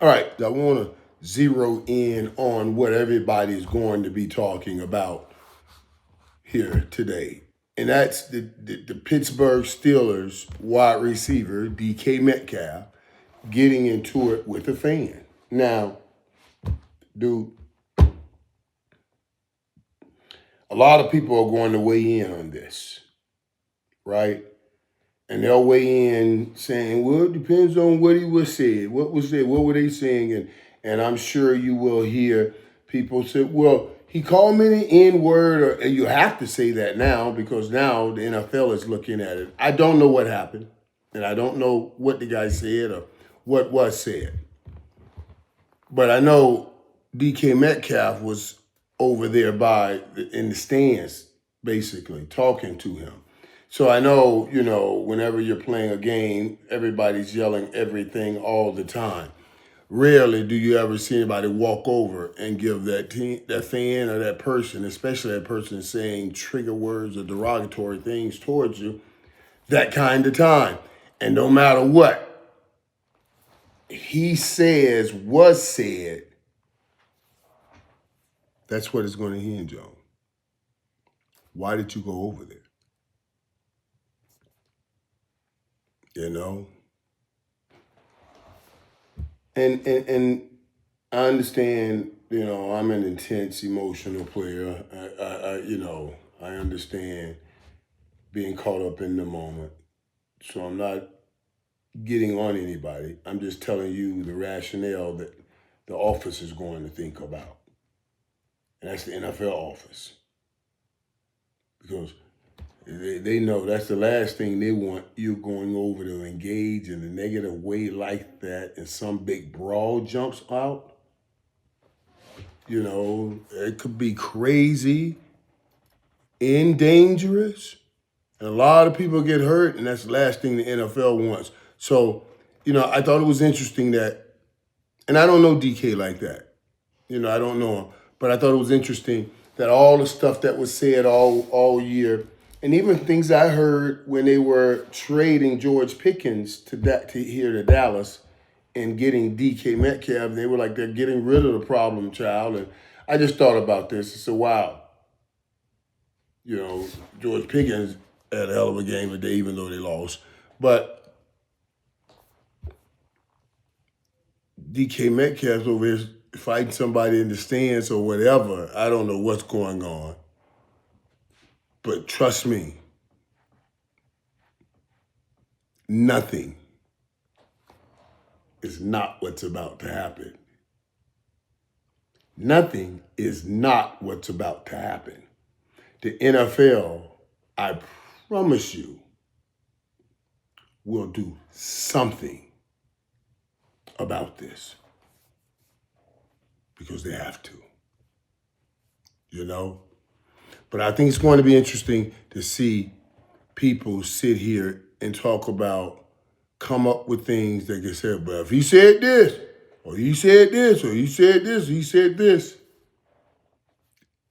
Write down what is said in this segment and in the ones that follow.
All right, I want to zero in on what everybody's going to be talking about here today. And that's the Pittsburgh Steelers wide receiver, DK Metcalf, getting into it with a fan. Now, dude, a lot of people are going to weigh in on this, right? And they'll weigh in saying, well, it depends on what he was said. What was said? What were they saying? And I'm sure you will hear people say, well, he called me the N-word, and you have to say that now because now the NFL is looking at it. I don't know what happened, and I don't know what the guy said or what was said. But I know DK Metcalf was over there in the stands, basically, talking to him. So I know, whenever you're playing a game, everybody's yelling everything all the time. Rarely do you ever see anybody walk over and give that fan or that person, especially that person saying trigger words or derogatory things towards you, that kind of time. And no matter what he says was said, that's what it's going to hinge on. Why did you go over there? And I understand, I'm an intense, emotional player. I understand being caught up in the moment. So I'm not getting on anybody. I'm just telling you the rationale that the office is going to think about. And that's the NFL office. Because they know that's the last thing they want you going over to engage in a negative way like that and some big brawl jumps out. It could be crazy and dangerous. And a lot of people get hurt, and that's the last thing the NFL wants. So, I thought it was interesting that, and I don't know DK like that. I don't know him. But I thought it was interesting that all the stuff that was said all year, and even things I heard when they were trading George Pickens to here to Dallas and getting DK Metcalf, they were like, they're getting rid of the problem child. And I just thought about this. I said, wow. George Pickens had a hell of a game today, even though they lost. But DK Metcalf's over here fighting somebody in the stands or whatever. I don't know what's going on. But trust me, nothing is not what's about to happen. Nothing is not what's about to happen. The NFL, I promise you, will do something about this. Because they have to. But I think it's going to be interesting to see people sit here and talk about, come up with things that get said, but if he said this, or he said this, or he said this, he said this,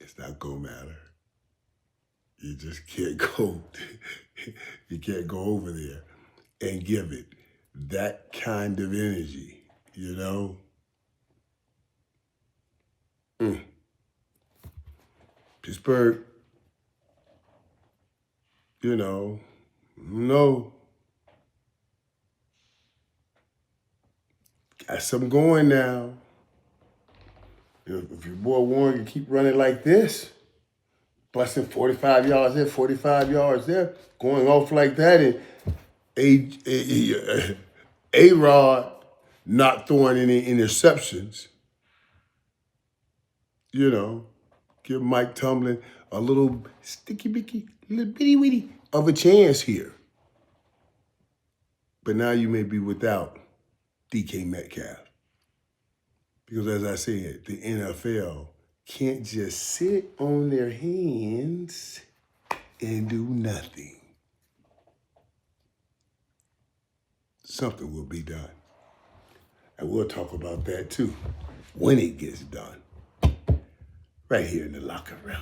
it's not going to matter. You just can't go, you can't go over there and give it that kind of energy, Pittsburgh, no. Got something going now. If your boy Warren can keep running like this, busting 45 yards there, 45 yards there, going off like that, and A-Rod not throwing any interceptions, give Mike Tomlin a little sticky-bicky, little bitty-witty of a chance here. But now you may be without DK Metcalf. Because as I said, the NFL can't just sit on their hands and do nothing. Something will be done. And we'll talk about that too when it gets done. Right here in the locker room.